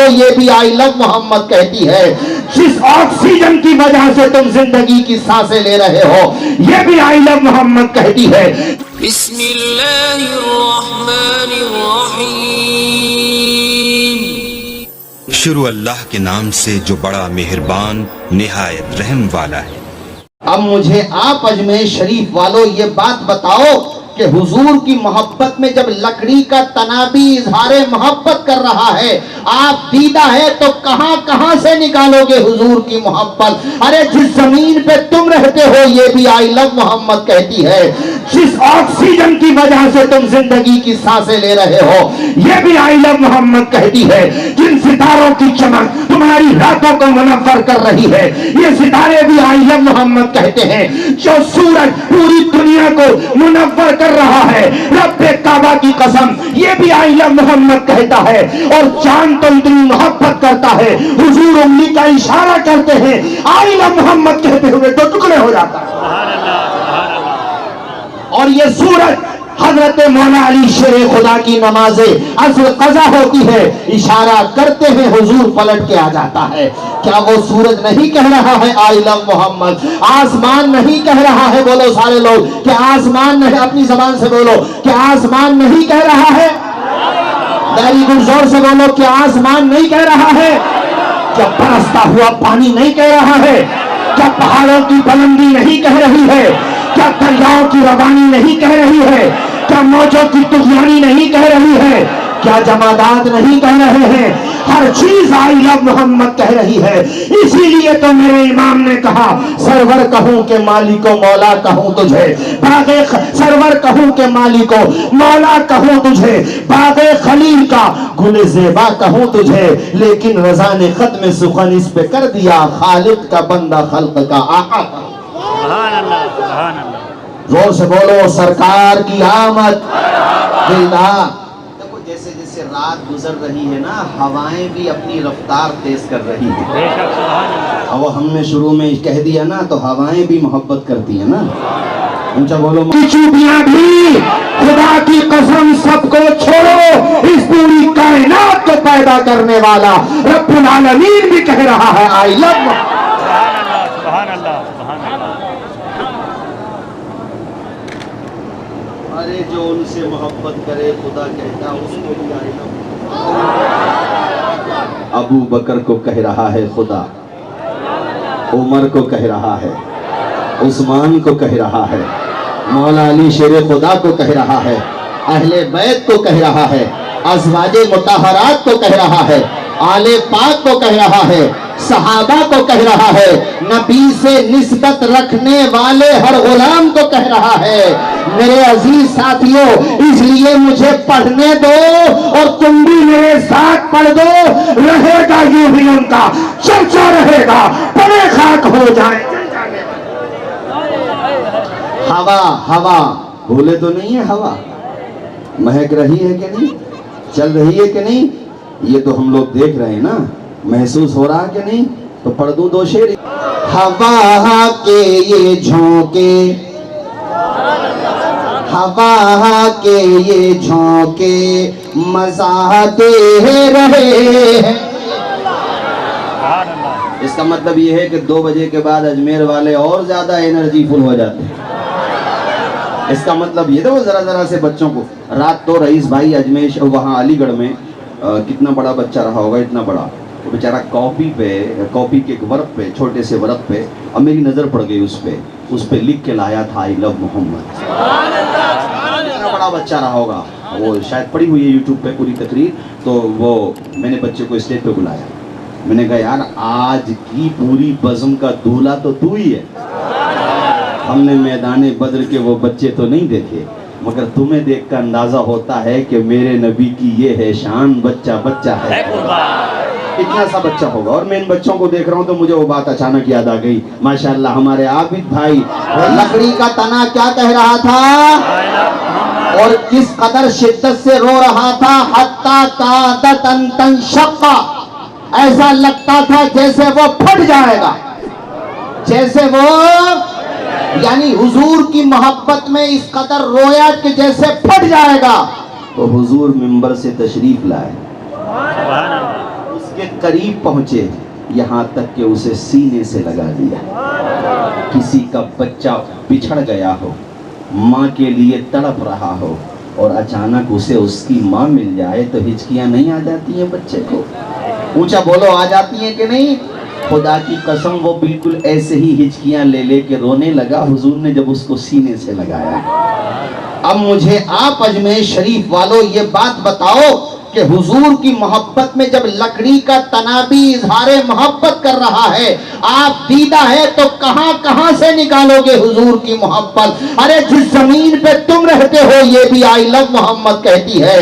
یہ بھی آئی لو محمد کہتی ہے. جس آکسیجن کی وجہ سے تم زندگی کی سانسیں لے رہے ہو یہ بھی آئی لو محمد کہتی ہے. بسم اللہ الرحمن الرحیم. شروع اللہ کے نام سے جو بڑا مہربان نہایت رحم والا ہے. اب مجھے آپ اجمیر شریف والوں یہ بات بتاؤ کہ حضور کی محبت میں جب لکڑی کا تنا بھی اظہار محبت کر رہا ہے، آپ دیدہ ہے تو کہاں کہاں سے نکالو گے حضور کی محبت؟ ارے جس زمین پہ تم رہتے ہو یہ بھی آئی لو محمد کہتی ہے. جس آکسیجن کی وجہ سے تم زندگی کی سانسیں لے رہے ہو یہ بھی آئی لو محمد کہتی ہے. جن ستاروں کی چمک تمہاری راتوں کو منور کر رہی ہے یہ ستارے بھی آئی لو محمد کہتے ہیں. جو سورج پوری دنیا کو منور کر رہا ہے رب کعبہ کی قسم یہ بھی آئی لو محمد کہتا ہے. اور چاند تو اتنی محبت کرتا ہے حضور انگلی کا اشارہ کرتے ہیں آئی لو محمد کہتے ہوئے تو ٹکڑے ہو جاتا ہے. اور یہ سورج حضرت مولا علی شیر خدا کی نماز عصر قضا ہوتی ہے اشارہ کرتے ہیں حضور پلٹ کے آ جاتا ہے. کیا وہ سورج نہیں کہہ رہا ہے آئی لو محمد؟ آسمان نہیں کہہ رہا ہے؟ بولو سارے لوگ کہ آسمان نہیں، اپنی زبان سے بولو کہ آسمان نہیں کہہ رہا ہے. ویری گڈ، زور سے بولو کہ آسمان نہیں کہہ رہا ہے. کیا برستا ہوا پانی نہیں کہہ رہا ہے؟ کیا پہاڑوں کی بلندی نہیں کہہ رہی ہے؟ کیا دریاؤں کی روانی نہیں کہہ رہی ہے؟ کیا موجوں کی طغیانی نہیں کہہ رہی ہے؟ کیا جمادات نہیں کہہ رہے ہیں؟ ہر چیز آئی لو محمد کہہ رہی ہے. اسی لیے تو میرے امام نے کہا سرور کہوں کہ مالک و مولا کہوں تجھے، باغ سرور کہوں کہ مالک و مولا کہوں تجھے، باغ خلیل کا گل زیبا کہوں تجھے، لیکن رضا نے ختم سخن اس پہ کر دیا خالق کا بندہ خلق کا آقا. سبحان اللہ سبحان اللہ. زور سے بولو سرکار کی آمد. دلدار دیکھو جیسے جیسے رات گزر رہی ہے نا ہوائیں بھی اپنی رفتار تیز کر رہی ہیں. بے شک سبحان اللہ. اب ہم نے شروع میں کہہ دیا نا تو ہوائیں بھی محبت کرتی ہیں نا. اونچا بولو. چوٹیاں بھی خدا کی قسم سب کو چھوڑو، اس پوری کائنات کو پیدا کرنے والا رب العالمین بھی کہہ رہا ہے آئی لو. سبحان اللہ سبحان اللہ سبحان اللہ. ارے جو ان سے محبت کرے خدا کہتا اس کو بھی آئی لو. ابو بکر کو کہہ رہا ہے خدا، عمر کو کہہ رہا ہے، عثمان کو کہہ رہا ہے، مولا علی شیر خدا کو کہہ رہا ہے، اہل بیت کو کہہ رہا ہے، ازواج مطہرات کو کہہ رہا ہے، آل پاک کو کہہ رہا ہے، صحابہ کو کہہ رہا ہے، نبی سے نسبت رکھنے والے ہر غلام کو کہہ رہا ہے. میرے عزیز ساتھیوں اس لیے مجھے پڑھنے دو اور تم بھی میرے ساتھ پڑھ دو. رہے گا یوں بھی ان کا چرچا رہے گا، پڑے خاک ہو جائیں. ہوا ہوا بھولے تو نہیں ہے، ہوا مہک رہی ہے کہ نہیں، چل رہی ہے کہ نہیں، یہ تو ہم لوگ دیکھ رہے ہیں نا، محسوس ہو رہا کہ نہیں. تو پڑھ دوں دو شعر. ہوا کے یہ جھونکے، ہوا کے یہ جھونکے مزہ دے رہے ہیں. اس کا مطلب یہ ہے کہ 2 بجے کے بعد اجمیر والے اور زیادہ انرجی فل ہو جاتے ہیں. اس کا مطلب یہ تو ذرا ذرا سے بچوں کو رات تو رئیس بھائی اجمیر وہاں علی گڑھ میں کتنا بڑا بچہ رہا ہوگا، اتنا بڑا وہ بیچارہ کاپی کے ورق پہ، چھوٹے سے ورق پہ، اب میری نظر پڑ گئی اس پہ لکھ کے لایا تھا آئی لو محمد. اتنا بڑا بچہ رہا ہوگا، وہ شاید پڑی ہوئی ہے یوٹیوب پہ پوری تقریر. تو وہ میں نے بچے کو اسٹیج پہ بلایا، میں نے کہا یار آج کی پوری بزم کا دولہا تو تو ہی ہے. ہم نے میدان بدر کے وہ بچے تو نہیں دیکھے، مگر تمہیں دیکھ کر اندازہ ہوتا ہے کہ میرے نبی کی یہ ہے شان، بچہ بچہ ہے. اتنا سا بچہ ہوگا. اور میں ان بچوں کو دیکھ رہا ہوں تو مجھے وہ بات اچانک یاد آ گئی. ماشاءاللہ ہمارے عابد بھائی لکڑی کا تنا کیا کہہ رہا تھا اور کس قدر شدت سے رو رہا تھا. حتی کادت ان تنشق، ایسا لگتا تھا جیسے وہ پھٹ جائے گا، جیسے وہ یعنی حضور کی محبت میں اس قدر رویا کہ جیسے پھٹ جائے گا. تو حضور منبر سے تشریف لائے، اس کے قریب پہنچے یہاں تک کہ اسے سینے سے لگا دیا. کسی کا بچہ بچھڑ گیا ہو, ماں کے لیے تڑپ رہا ہو اور اچانک اسے اس کی ماں مل جائے تو ہچکیاں نہیں آ جاتی ہیں بچے کو؟ اونچا بولو, آ جاتی ہیں کہ نہیں؟ خدا کی قسم وہ بالکل ایسے ہی ہچکیاں لے لے کے رونے لگا حضور نے جب اس کو سینے سے لگایا. اب مجھے آپ اجمیر شریف والوں یہ بات بتاؤ کہ حضور کی محبت میں جب لکڑی کا تنا بھی اظہار محبت کر رہا ہے, آپ دیدہ ہے تو کہاں کہاں سے نکالو گے حضور کی محبت؟ ارے جس زمین پہ تم رہتے ہو یہ بھی آئی لو محمد کہتی ہے.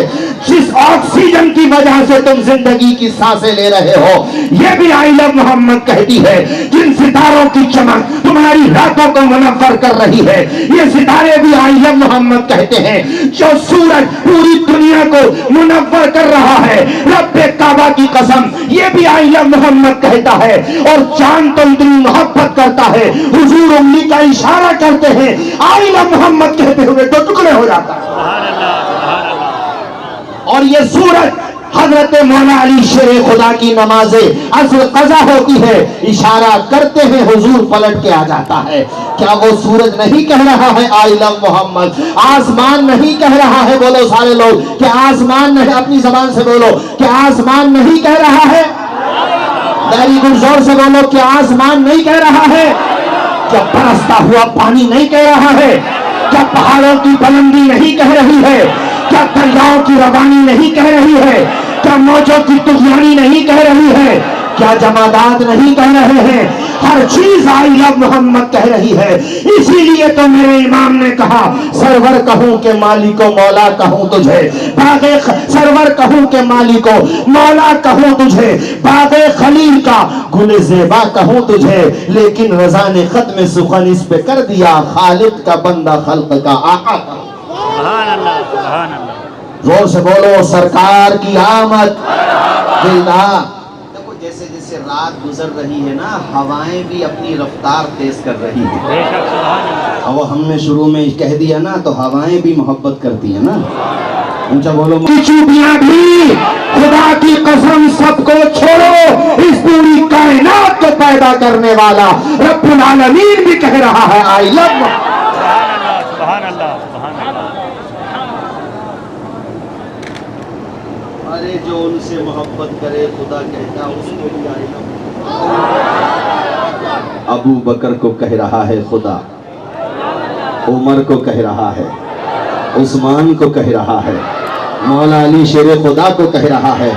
جس آکسیجن کی وجہ سے تم زندگی کی سانسیں لے رہے ہو یہ بھی آئی لو محمد کہتی ہے. جن ستاروں کی چمک تمہاری راتوں کو منور کر رہی ہے یہ ستارے بھی آئی لو محمد کہتے ہیں. جو سورج پوری دنیا کو منور کر رہا ہے رب کعبہ کی قسم یہ بھی آئی لو محمد کہتا ہے. اور چاند تو اتنی محبت کرتا ہے حضور انگلی کا اشارہ کرتے ہیں آئی لو محمد کہتے ہوئے تو ٹکڑے ہو جاتا ہے. سبحان اللہ سبحان اللہ. اور یہ سورج حضرت مولا علی شیر خدا کی نماز عصر قضا ہوتی ہے, اشارہ کرتے ہیں حضور پلٹ کے آ جاتا ہے. کیا وہ سورج نہیں کہہ رہا ہے آئی لو محمد؟ آسمان نہیں کہہ رہا ہے؟ بولو سارے لوگ کہ آسمان نہیں, اپنی زبان سے بولو کہ آسمان نہیں کہہ رہا ہے. ویری گڈ, زور سے بولو کہ آسمان نہیں کہہ رہا ہے. کیا برستا ہوا پانی نہیں کہہ رہا ہے؟ کیا پہاڑوں کی بلندی نہیں کہہ رہی ہے؟ کیا دریاؤں کی روانی نہیں کہہ رہی ہے؟ کیا موجوں کی طغیانی نہیں کہہ رہی ہے؟ کیا جمادات نہیں کہہ رہے ہیں؟ ہر چیز آئی لو محمد کہہ رہی ہے. اسی لیے تو میرے امام نے کہا سرور کہوں کہ مالک و مولا کہوں تجھے, سرور کہوں کہ مالک و مولا کہوں تجھے, باغ خلیل کا گل زیبا کہوں تجھے, لیکن رضا نے ختم سخن اس پہ کر دیا خالق کا بندہ خلق کا آقا. سبحان اللہ سبحان اللہ. زور سے بولو سرکار کی آمد. دیکھو جیسے جیسے رات گزر رہی ہے نا ہوائیں بھی اپنی رفتار تیز کر رہی ہیں. بے شک سبحان اللہ. اب ہم نے شروع میں کہہ دیا نا تو ہوائیں بھی محبت کرتی ہیں نا. اونچا بولو. چوٹیاں بھی خدا کی قسم سب کو چھوڑو, اس پوری کائنات کو پیدا کرنے والا رب العالمین بھی کہہ رہا ہے آئی لو. سبحان اللہ سبحان اللہ سبحان اللہ. ارے جو ان سے محبت کرے خدا کہتا اس کو بھی آئے گا. ابو بکر کو کہہ رہا ہے خدا, عمر کو کہہ رہا ہے, عثمان کو کہہ رہا ہے, مولا علی شیر خدا کو کہہ رہا ہے,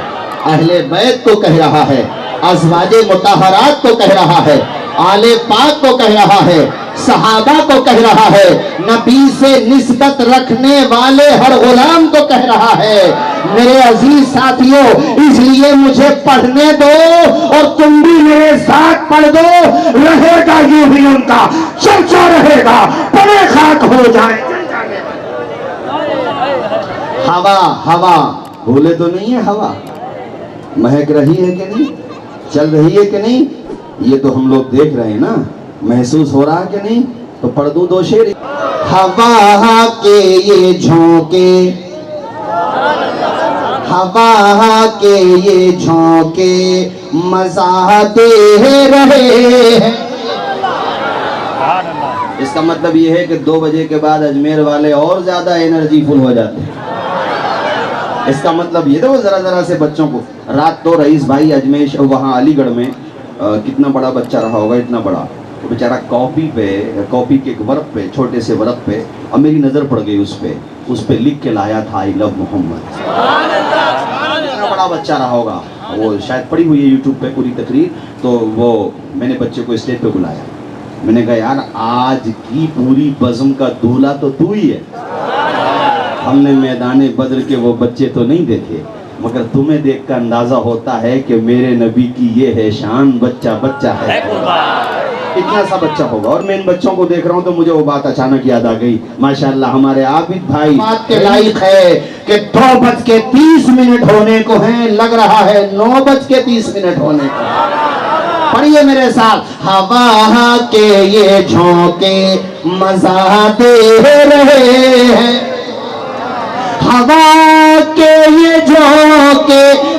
اہل بیت کو کہہ رہا ہے, ازواج مطہرات کو کہہ رہا ہے, آل پاک کو کہہ رہا ہے, صحابہ کو کہہ رہا ہے, نبی سے نسبت رکھنے والے ہر غلام کو کہہ رہا ہے. میرے عزیز ساتھیوں اس لیے مجھے پڑھنے دو اور تم بھی میرے ساتھ پڑھ دو, رہے گا یوں بھی ان کا چرچا رہے گا, پڑے خاک ہو جائیں. ہوا ہوا بھولے تو نہیں ہے, ہوا مہک رہی ہے کہ نہیں, چل رہی ہے کہ نہیں, یہ تو ہم لوگ دیکھ رہے ہیں نا, محسوس ہو رہا کہ نہیں. تو پڑھ دوں دو شعر. ہوا کے یہ جھونکے, ہوا کے یہ جھونکے مزہ دے رہے ہیں. سبحان اللہ. اس کا مطلب یہ ہے کہ 2 بجے کے بعد اجمیر والے اور زیادہ انرجی فل ہو جاتے ہیں. اس کا مطلب یہ تھا وہ ذرا ذرا سے بچوں کو. رات تو رئیس بھائی اجمیر وہاں علی گڑھ میں کتنا بڑا بچہ رہا ہوگا, اتنا بڑا, تو بیچارہ کاپی کے ایک ورق پہ, چھوٹے سے ورق پہ, اور میری نظر پڑ گئی اس پہ لکھ کے لایا تھا آئی لو محمد. اتنا بڑا بچہ رہا ہوگا, وہ شاید پڑی ہوئی ہے یوٹیوب پہ پوری تقریر. تو وہ میں نے بچے کو اسٹیج پہ بلایا, میں نے کہا یار آج کی پوری بزم کا دولہا تو تو ہی ہے. ہم نے میدان بدر کے وہ بچے تو نہیں دیکھے, مگر تمہیں دیکھ کر اندازہ ہوتا ہے کہ میرے نبی کی یہ ہے شان, بچہ بچہ ہے. اتنا سا بچہ ہوگا. اور میں ان بچوں کو دیکھ رہا ہوں تو مجھے وہ بات اچانک یاد آ گئی. ماشاءاللہ ہمارے عابد بھائی بات کے لائق ہے کہ 2:30 ہونے کو ہیں, لگ رہا ہے 9:30 ہونے کو. پڑھیے میرے ساتھ. ہوا کے یہ جھونکے مزہ دے رہے ہیں, ہوا کے یہ جھونکے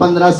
15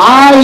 I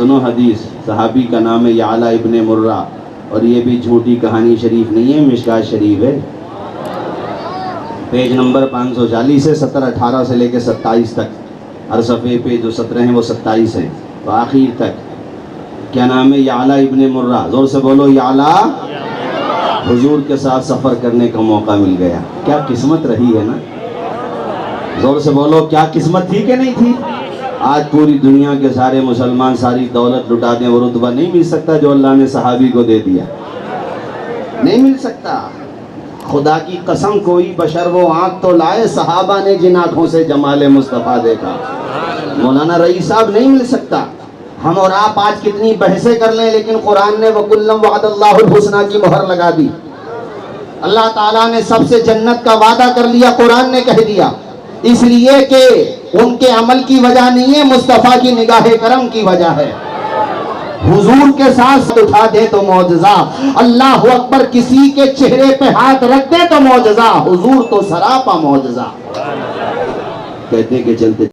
سنو حدیث، صحابی کا نام ہے یعلا ابن مرہ، اور یہ بھی جھوٹی کہانی شریف نہیں ہے، مشکات شریف ہے، پیج نمبر 540 ہے، 17-18 سے لے کے 27 تک، ہر صفحے پہ جو 17 ہیں وہ 27 ہیں، تو آخر تک کیا نام ہے؟ یعلا ابن مرہ، زور سے بولو یعلا۔ حضور کے ساتھ سفر کرنے کا موقع مل گیا، کیا قسمت رہی ہے نا، زور سے بولو کیا قسمت تھی کہ نہیں تھی؟ آج پوری دنیا کے سارے مسلمان ساری دولت لٹا دیں، وہ رتبہ نہیں مل سکتا جو اللہ نے صحابی کو دے دیا، نہیں مل سکتا۔ خدا کی قسم کوئی بشر وہ آنکھ تو لائے، صحابہ نے جن آنکھوں سے جمال مصطفیٰ دیکھا، مولانا رئیس صاحب نہیں مل سکتا۔ ہم اور آپ آج کتنی بحثیں کر لیں، لیکن قرآن نے وَكُلًّا وَعَدَ اللَّهُ الْحُسْنَى کی مہر لگا دی، اللہ تعالیٰ نے سب سے جنت کا وعدہ کر لیا، قرآن نے کہہ دیا، اس لیے کہ ان کے عمل کی وجہ نہیں ہے، مصطفیٰ کی نگاہ کرم کی وجہ ہے۔ حضور کے ساتھ اٹھا دے تو معجزہ، اللہ اکبر کسی کے چہرے پہ ہاتھ رکھ دے تو معجزہ، حضور تو سراپا معجزہ۔ کہتے کہ چلتے